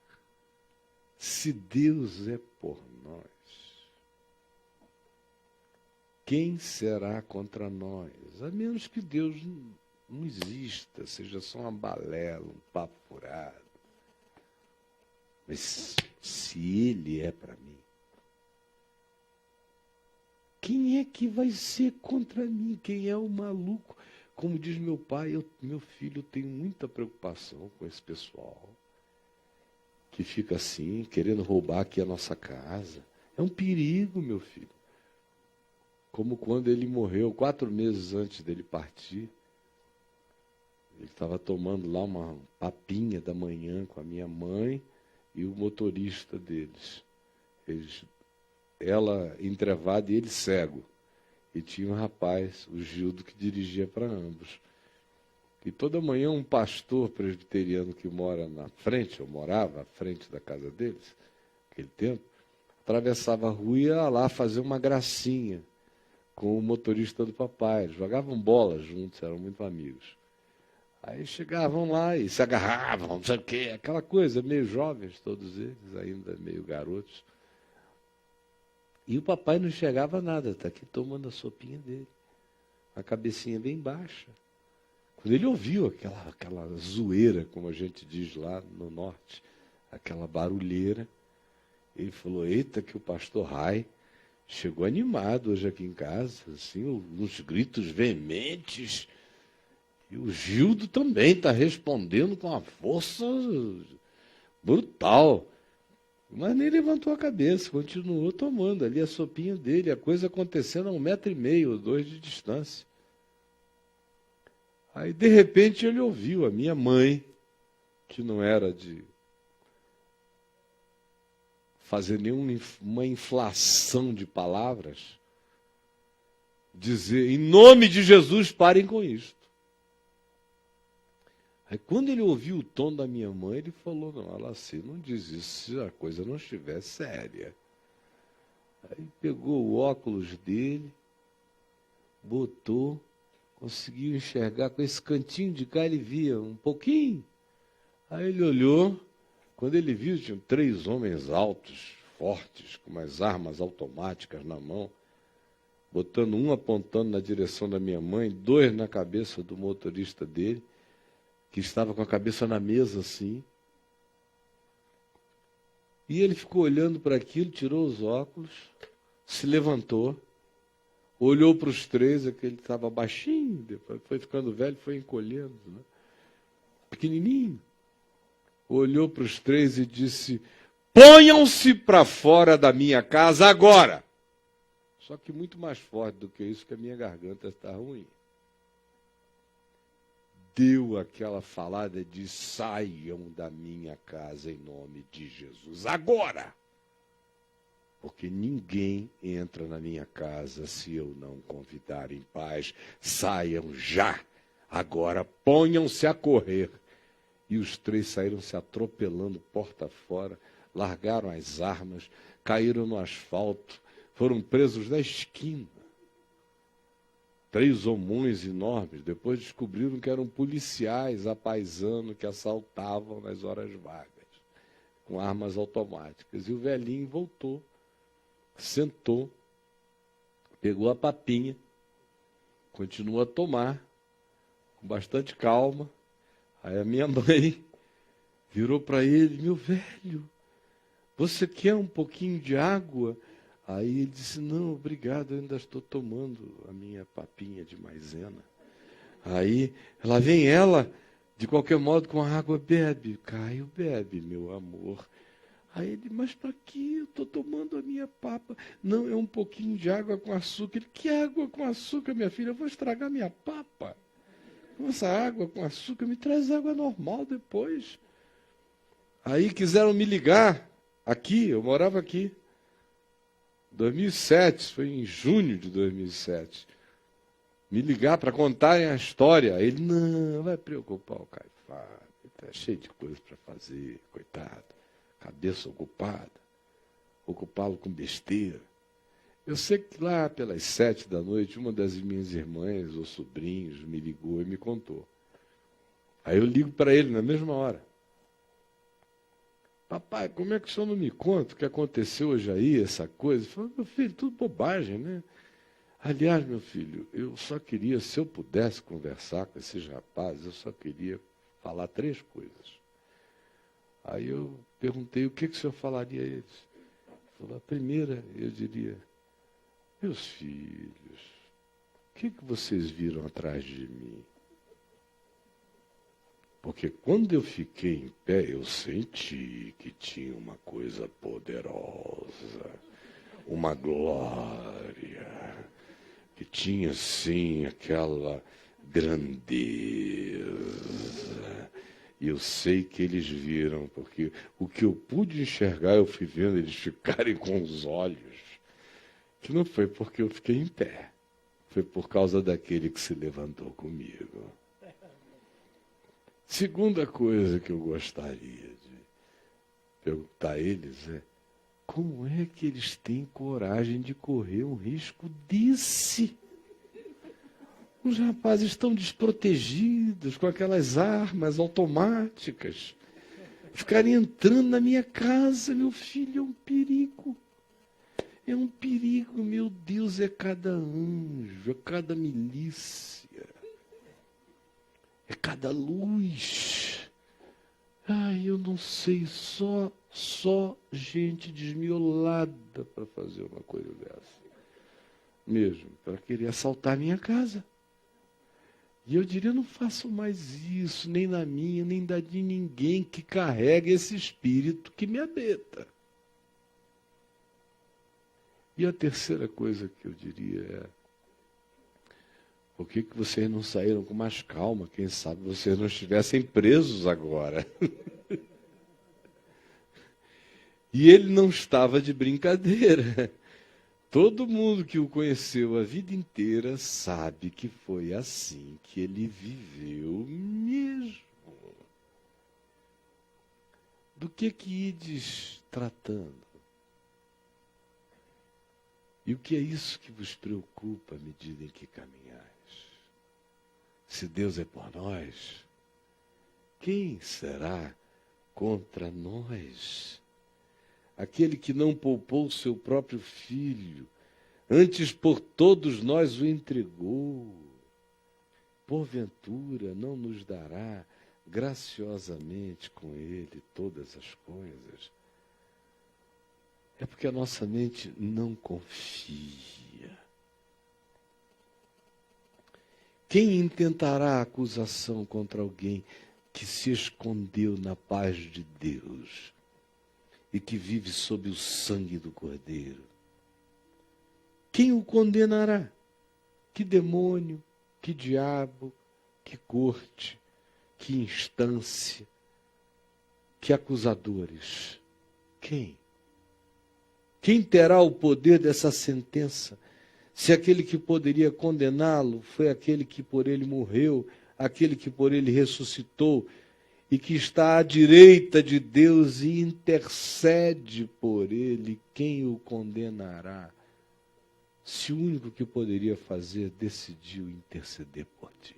Se Deus é por nós, quem será contra nós? A menos que Deus não exista, seja só uma balela, um papo furado. Mas se Ele é para mim, quem é que vai ser contra mim? Quem é o maluco? Como diz meu pai, meu filho, eu tenho muita preocupação com esse pessoal que fica assim, querendo roubar aqui a nossa casa. É um perigo, meu filho. Como quando ele morreu, 4 meses antes dele partir, ele estava tomando lá uma papinha da manhã com a minha mãe e o motorista deles. Ela entrevada e ele cego. E tinha um rapaz, o Gildo, que dirigia para ambos. E toda manhã um pastor presbiteriano que mora na frente, ou morava à frente da casa deles, naquele tempo, atravessava a rua e ia lá fazer uma gracinha com o motorista do papai. Eles jogavam bola juntos, eram muito amigos. Aí chegavam lá e se agarravam, não sei o quê, aquela coisa, meio jovens todos eles, ainda meio garotos. E o papai não enxergava nada, está aqui tomando a sopinha dele, a cabecinha bem baixa. Quando ele ouviu aquela zoeira, como a gente diz lá no norte, aquela barulheira, ele falou, eita, que o pastor Rai chegou animado hoje aqui em casa, assim, uns gritos veementes. E o Gildo também está respondendo com uma força brutal. Mas nem levantou a cabeça, continuou tomando ali a sopinha dele, a coisa acontecendo a 1,5 m ou 2 de distância. Aí, de repente, ele ouviu a minha mãe, que não era de fazer nenhuma inflação de palavras, dizer, em nome de Jesus, parem com isto. Aí, quando ele ouviu o tom da minha mãe, ele falou, não, Alacir, não diz isso se a coisa não estiver séria. Aí pegou o óculos dele, botou, conseguiu enxergar com esse cantinho de cá, ele via um pouquinho. Aí ele olhou, quando ele viu, tinham 3 homens altos, fortes, com umas armas automáticas na mão, botando um apontando na direção da minha mãe, 2 na cabeça do motorista dele, que estava com a cabeça na mesa assim. E ele ficou olhando para aquilo, tirou os óculos, se levantou, olhou para os 3, aquele estava baixinho, depois foi ficando velho, foi encolhendo, né? Pequenininho. Olhou para os 3 e disse, ponham-se para fora da minha casa agora. Só que muito mais forte do que isso, que a minha garganta está ruim. Deu aquela falada de saiam da minha casa em nome de Jesus, agora! Porque ninguém entra na minha casa se eu não convidar em paz. Saiam já, agora ponham-se a correr. E os 3 saíram se atropelando porta fora, largaram as armas, caíram no asfalto, foram presos na esquina. 3 homões enormes, depois descobriram que eram policiais à paisano que assaltavam nas horas vagas, com armas automáticas. E o velhinho voltou, sentou, pegou a papinha, continuou a tomar, com bastante calma. Aí a minha mãe virou para ele, meu velho, você quer um pouquinho de água? Aí ele disse, não, obrigado, eu ainda estou tomando a minha papinha de maisena. Aí, lá vem ela, de qualquer modo, com a água, bebe. Caio, bebe, meu amor. Aí ele, mas para que eu estou tomando a minha papa? Não, é um pouquinho de água com açúcar. Ele, que água com açúcar, minha filha? Eu vou estragar minha papa. Essa água com açúcar, me traz água normal depois. Aí quiseram me ligar aqui, eu morava aqui. 2007, foi em junho de 2007. Me ligar para contarem a história. Ele, não, vai preocupar o Caifás. Ele está cheio de coisas para fazer, coitado. Cabeça ocupada. Ocupá-lo com besteira. Eu sei que lá pelas 7 da noite, uma das minhas irmãs ou sobrinhos me ligou e me contou. Aí eu ligo para ele na mesma hora. Papai, como é que o senhor não me conta o que aconteceu hoje aí, essa coisa? Eu falei, meu filho, tudo bobagem, né? Aliás, meu filho, eu só queria, se eu pudesse conversar com esses rapazes, eu só queria falar 3 coisas. Aí eu perguntei, o que o senhor falaria a eles? Ele falou, a primeira, eu diria, meus filhos, o que vocês viram atrás de mim? Porque quando eu fiquei em pé, eu senti que tinha uma coisa poderosa, uma glória, que tinha, sim, aquela grandeza. E eu sei que eles viram, porque o que eu pude enxergar, eu fui vendo eles ficarem com os olhos, que não foi porque eu fiquei em pé, foi por causa daquele que se levantou comigo. Segunda coisa que eu gostaria de perguntar a eles é, como é que eles têm coragem de correr um risco desse? Os rapazes estão desprotegidos com aquelas armas automáticas. Ficarem entrando na minha casa, meu filho, é um perigo. É um perigo, meu Deus, é cada anjo, é cada milícia. É cada luz. Ai, eu não sei, só gente desmiolada para fazer uma coisa dessa. Mesmo, para querer assaltar minha casa. E eu diria, não façam mais isso, nem na minha, nem da de ninguém que carrega esse espírito que me habita. E a terceira coisa que eu diria é, por que vocês não saíram com mais calma? Quem sabe vocês não estivessem presos agora. E ele não estava de brincadeira. Todo mundo que o conheceu a vida inteira sabe que foi assim que ele viveu mesmo. Do que ides tratando? E o que é isso que vos preocupa à medida em que caminhais? Se Deus é por nós, quem será contra nós? Aquele que não poupou seu próprio filho, antes por todos nós o entregou, porventura não nos dará graciosamente com ele todas as coisas? É porque a nossa mente não confia. Quem intentará acusação contra alguém que se escondeu na paz de Deus e que vive sob o sangue do Cordeiro? Quem o condenará? Que demônio, que diabo, que corte, que instância, que acusadores? Quem? Quem terá o poder dessa sentença? Se aquele que poderia condená-lo foi aquele que por ele morreu, aquele que por ele ressuscitou e que está à direita de Deus e intercede por ele, quem o condenará? Se o único que poderia fazer decidiu interceder por ti.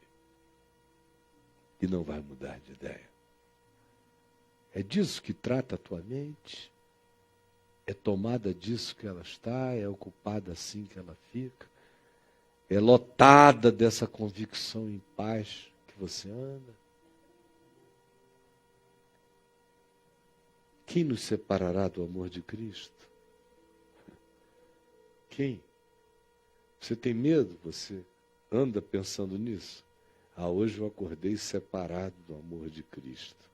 E não vai mudar de ideia. É disso que trata a tua mente? É tomada disso que ela está? É ocupada assim que ela fica? É lotada dessa convicção em paz que você anda? Quem nos separará do amor de Cristo? Quem? Você tem medo? Você anda pensando nisso? Hoje eu acordei separado do amor de Cristo.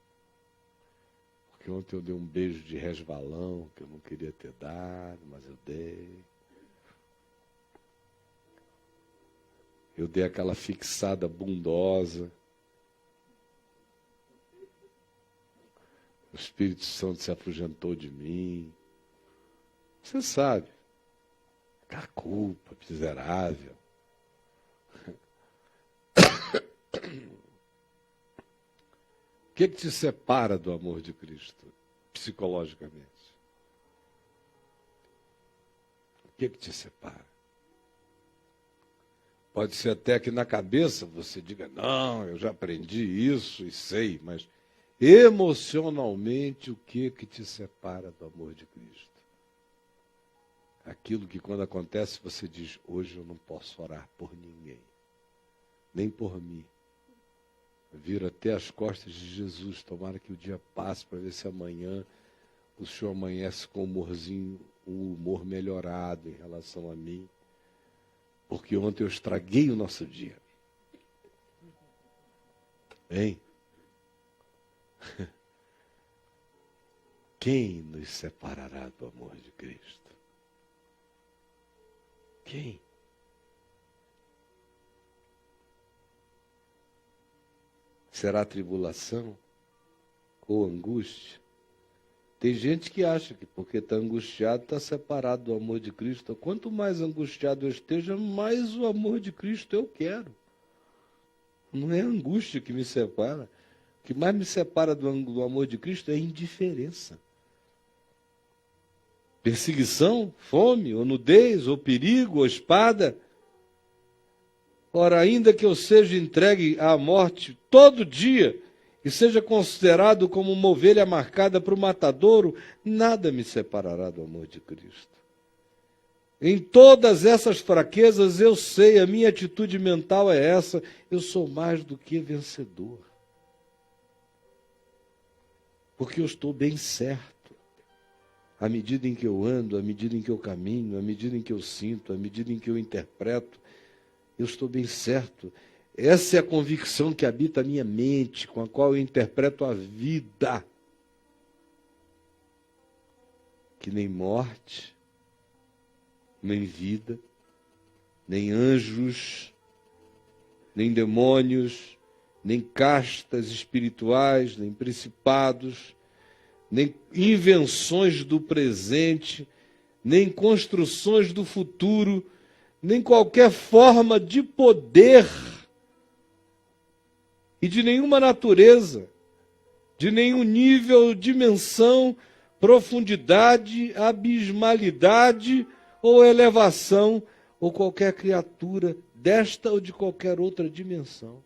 Porque ontem eu dei um beijo de resvalão, que eu não queria ter dado, mas eu dei. Eu dei aquela fixada bundosa. O Espírito Santo se afugentou de mim. Você sabe. A culpa miserável. O que te separa do amor de Cristo, psicologicamente? O que te separa? Pode ser até que na cabeça você diga, não, eu já aprendi isso e sei, mas emocionalmente o que te separa do amor de Cristo? Aquilo que quando acontece você diz, hoje eu não posso orar por ninguém, nem por mim. Viro até as costas de Jesus, tomara que o dia passe para ver se amanhã o Senhor amanhece com um humor melhorado em relação a mim, porque ontem eu estraguei o nosso dia. Hein? Quem nos separará do amor de Cristo? Quem? Será tribulação ou angústia? Tem gente que acha que porque está angustiado, está separado do amor de Cristo. Quanto mais angustiado eu esteja, mais o amor de Cristo eu quero. Não é a angústia que me separa. O que mais me separa do amor de Cristo é a indiferença. Perseguição, fome, ou nudez, ou perigo, ou espada. Ora, ainda que eu seja entregue à morte todo dia e seja considerado como uma ovelha marcada para o matadouro, nada me separará do amor de Cristo. Em todas essas fraquezas eu sei, a minha atitude mental é essa, eu sou mais do que vencedor. Porque eu estou bem certo. À medida em que eu ando, à medida em que eu caminho, à medida em que eu sinto, à medida em que eu interpreto, eu estou bem certo. Essa é a convicção que habita a minha mente, com a qual eu interpreto a vida. Que nem morte, nem vida, nem anjos, nem demônios, nem castas espirituais, nem principados, nem invenções do presente, nem construções do futuro, nem qualquer forma de poder e de nenhuma natureza, de nenhum nível, dimensão, profundidade, abismalidade ou elevação, ou qualquer criatura desta ou de qualquer outra dimensão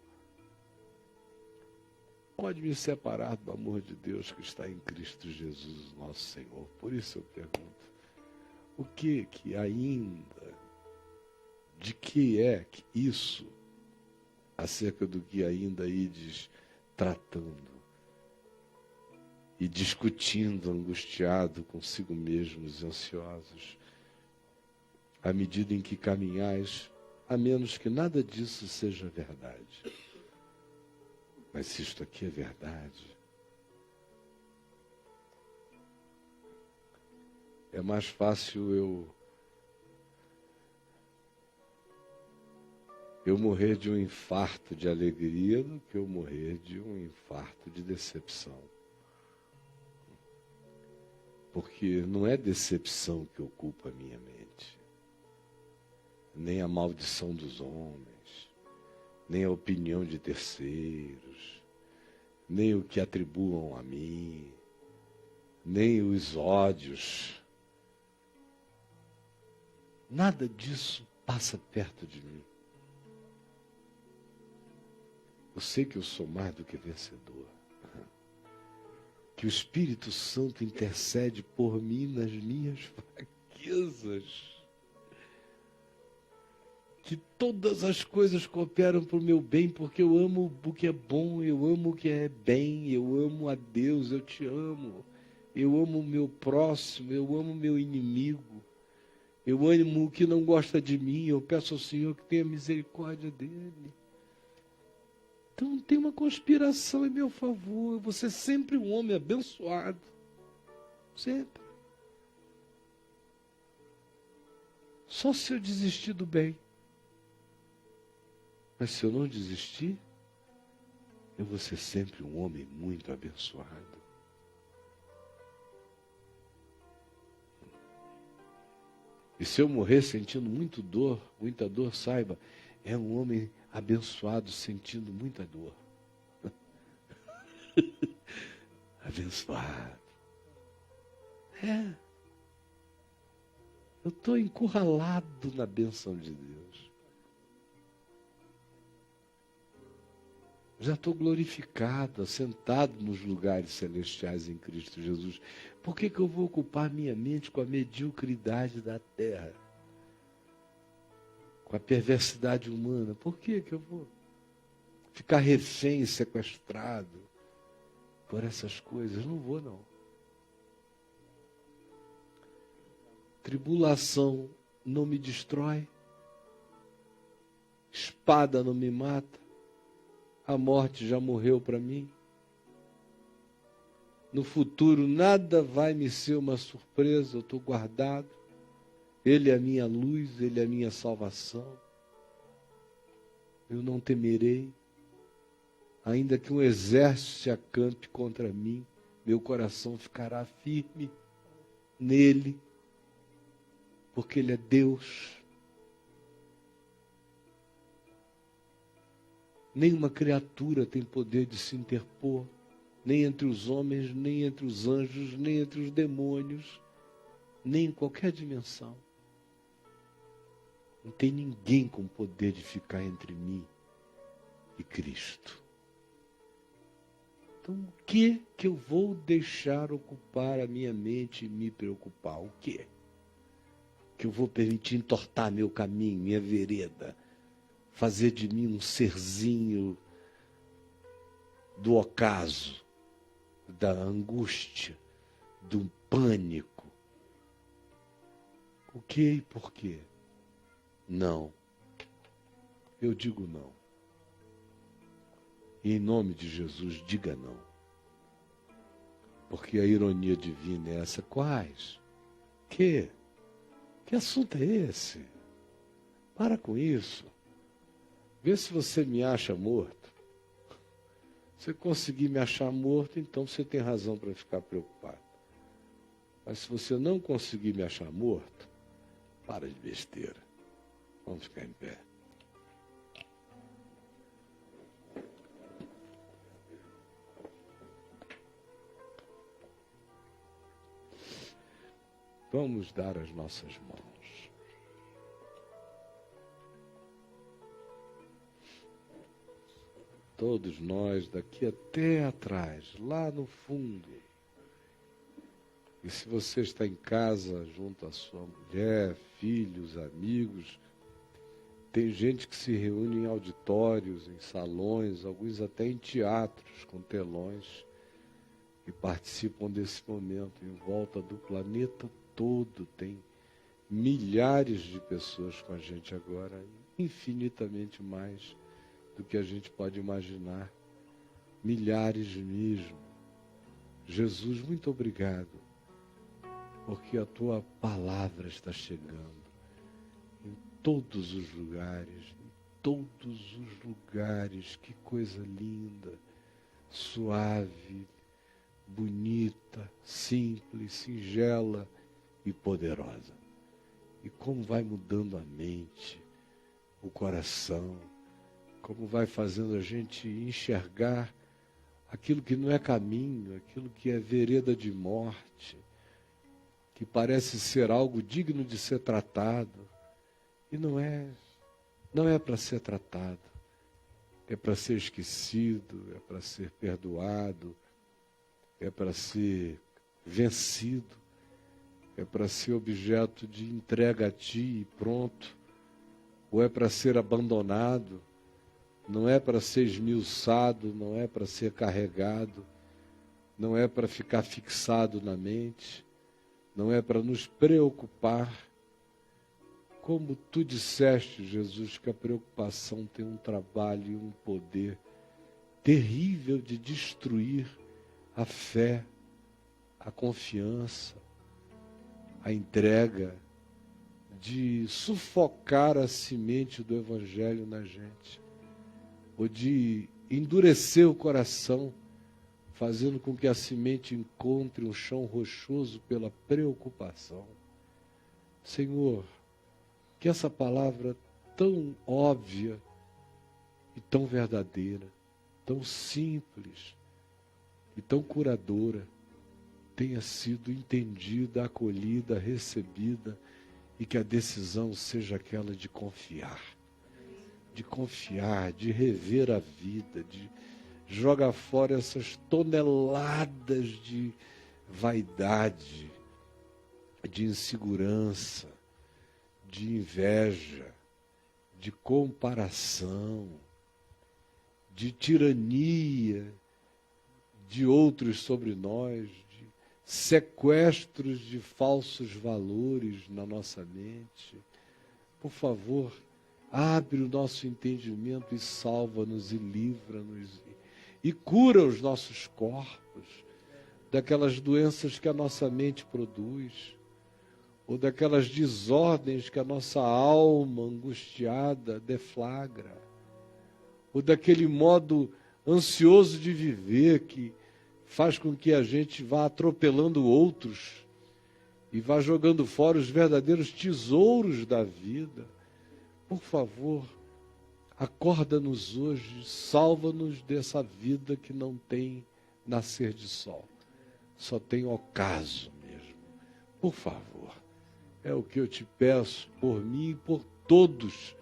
pode me separar do amor de Deus que está em Cristo Jesus, nosso Senhor. Por isso eu pergunto, o que ainda, de que é isso, acerca do que ainda ides tratando e discutindo, angustiado consigo mesmos e ansiosos, à medida em que caminhais, a menos que nada disso seja verdade. Mas se isto aqui é verdade, é mais fácil eu morrer de um infarto de alegria do que eu morrer de um infarto de decepção. Porque não é decepção que ocupa a minha mente, nem a maldição dos homens, nem a opinião de terceiros, nem o que atribuam a mim, nem os ódios. Nada disso passa perto de mim. Eu sei que eu sou mais do que vencedor. Que o Espírito Santo intercede por mim nas minhas fraquezas. Que todas as coisas cooperam para o meu bem, porque eu amo o que é bom, eu amo o que é bem, eu amo a Deus, eu te amo. Eu amo o meu próximo, eu amo o meu inimigo. Eu amo o que não gosta de mim, eu peço ao Senhor que tenha misericórdia dele. Então tem uma conspiração em meu favor. Eu vou ser sempre um homem abençoado. Sempre. Só se eu desistir do bem. Mas se eu não desistir, eu vou ser sempre um homem muito abençoado. E se eu morrer sentindo muita dor, saiba, é um homem abençoado sentindo muita dor. Abençoado. Eu estou encurralado na bênção de Deus. Já estou glorificado, assentado nos lugares celestiais em Cristo Jesus. Por que eu vou ocupar minha mente com a mediocridade da terra? Com a perversidade humana? Por que eu vou ficar refém, sequestrado por essas coisas? Não vou, não. Tribulação não me destrói. Espada não me mata. A morte já morreu para mim. No futuro nada vai me ser uma surpresa, eu estou guardado. Ele é a minha luz, Ele é a minha salvação. Eu não temerei. Ainda que um exército se acampe contra mim, meu coração ficará firme nele, porque Ele é Deus. Nenhuma criatura tem poder de se interpor, nem entre os homens, nem entre os anjos, nem entre os demônios, nem em qualquer dimensão. Não tem ninguém com poder de ficar entre mim e Cristo. Então, o que eu vou deixar ocupar a minha mente e me preocupar? O quê? Que eu vou permitir entortar meu caminho, minha vereda, fazer de mim um serzinho do ocaso, da angústia, do pânico. O que e por quê? Não. Eu digo não. E em nome de Jesus, diga não. Porque a ironia divina é essa. Quais? Que assunto é esse? Para com isso. Vê se você me acha morto. Se você conseguir me achar morto, então você tem razão para ficar preocupado. Mas se você não conseguir me achar morto, para de besteira. Vamos ficar em pé. Vamos dar as nossas mãos. Todos nós, daqui até atrás, lá no fundo. E se você está em casa, junto à sua mulher, filhos, amigos, tem gente que se reúne em auditórios, em salões, alguns até em teatros, com telões, e participam desse momento. Em volta do planeta todo tem milhares de pessoas com a gente agora, infinitamente mais do que a gente pode imaginar. Milhares mesmo. Jesus, muito obrigado, porque a tua palavra está chegando em todos os lugares, que coisa linda, suave, bonita, simples, singela e poderosa. E como vai mudando a mente, o coração, como vai fazendo a gente enxergar aquilo que não é caminho, aquilo que é vereda de morte, que parece ser algo digno de ser tratado, e não é para ser tratado, é para ser esquecido, é para ser perdoado, é para ser vencido, é para ser objeto de entrega a ti e pronto, ou é para ser abandonado. Não é para ser esmiuçado, não é para ser carregado, não é para ficar fixado na mente, não é para nos preocupar. Como tu disseste, Jesus, que a preocupação tem um trabalho e um poder terrível de destruir a fé, a confiança, a entrega, de sufocar a semente do Evangelho na gente, ou de endurecer o coração, fazendo com que a semente encontre um chão rochoso pela preocupação. Senhor, que essa palavra tão óbvia e tão verdadeira, tão simples e tão curadora, tenha sido entendida, acolhida, recebida, e que a decisão seja aquela de confiar, de rever a vida, de jogar fora essas toneladas de vaidade, de insegurança, de inveja, de comparação, de tirania de outros sobre nós, de sequestros de falsos valores na nossa mente. Por favor, abre o nosso entendimento e salva-nos e livra-nos e cura os nossos corpos daquelas doenças que a nossa mente produz, ou daquelas desordens que a nossa alma angustiada deflagra, ou daquele modo ansioso de viver que faz com que a gente vá atropelando outros e vá jogando fora os verdadeiros tesouros da vida. Por favor, acorda-nos hoje, salva-nos dessa vida que não tem nascer de sol, só tem ocaso mesmo. Por favor, é o que eu te peço por mim e por todos,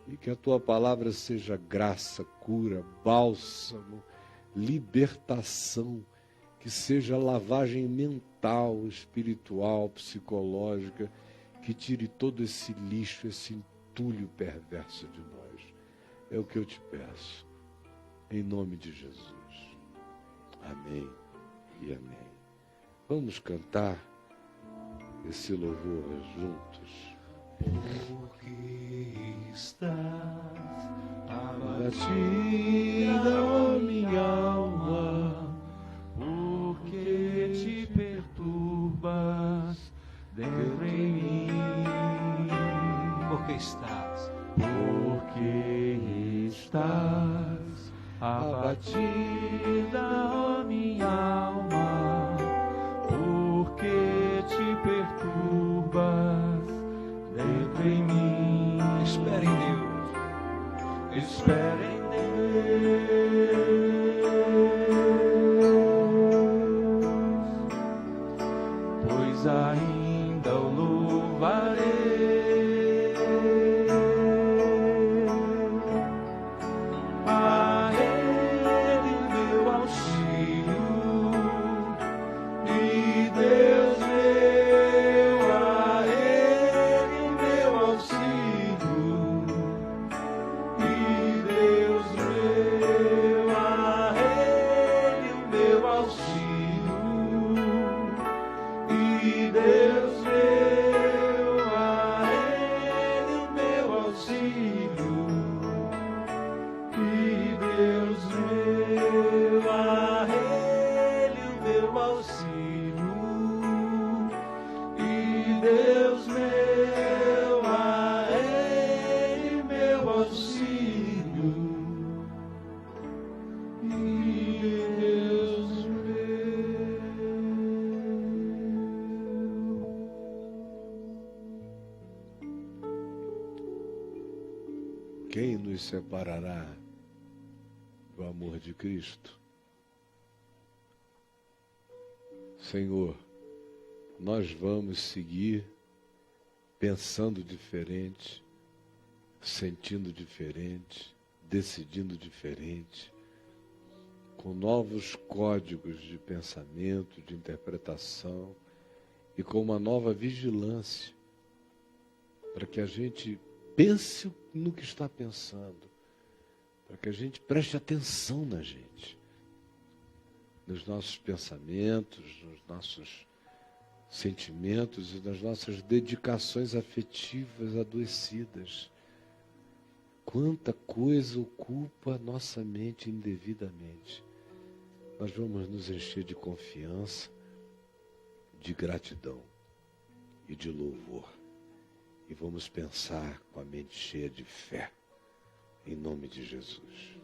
e que a tua palavra seja graça, cura, bálsamo, libertação, que seja lavagem mental, espiritual, psicológica, que tire todo esse lixo, esse entulho perverso de nós. É o que eu te peço, em nome de Jesus. Amém e amém. Vamos cantar esse louvor juntos. Porque estás Abatida, ó minha alma, porque te perturbas dentro em mim. Porque estás abatida, ó minha alma, porque te perturbas dentro em mim. Espera em Deus, espera em Deus, pois ainda o louvarei. A Ele meu auxílio, e Deus meu, a Ele meu auxílio, e Deus meu, a Ele meu auxílio, e Deus meu, a Ele meu auxílio, e Deus meu, a Ele o meu auxílio, e Deus meu, a Ele meu auxílio, e Deus meu. Quem nos separará do amor de Cristo? Senhor, nós vamos seguir pensando diferente, sentindo diferente, decidindo diferente, com novos códigos de pensamento, de interpretação e com uma nova vigilância, para que a gente pense no que está pensando, para que a gente preste atenção na gente, nos nossos pensamentos, nos nossos sentimentos e nas nossas dedicações afetivas adoecidas. quanta coisa ocupa nossa mente indevidamente. Nós vamos nos encher de confiança, de gratidão e de louvor. E vamos pensar com a mente cheia de fé, em nome de Jesus.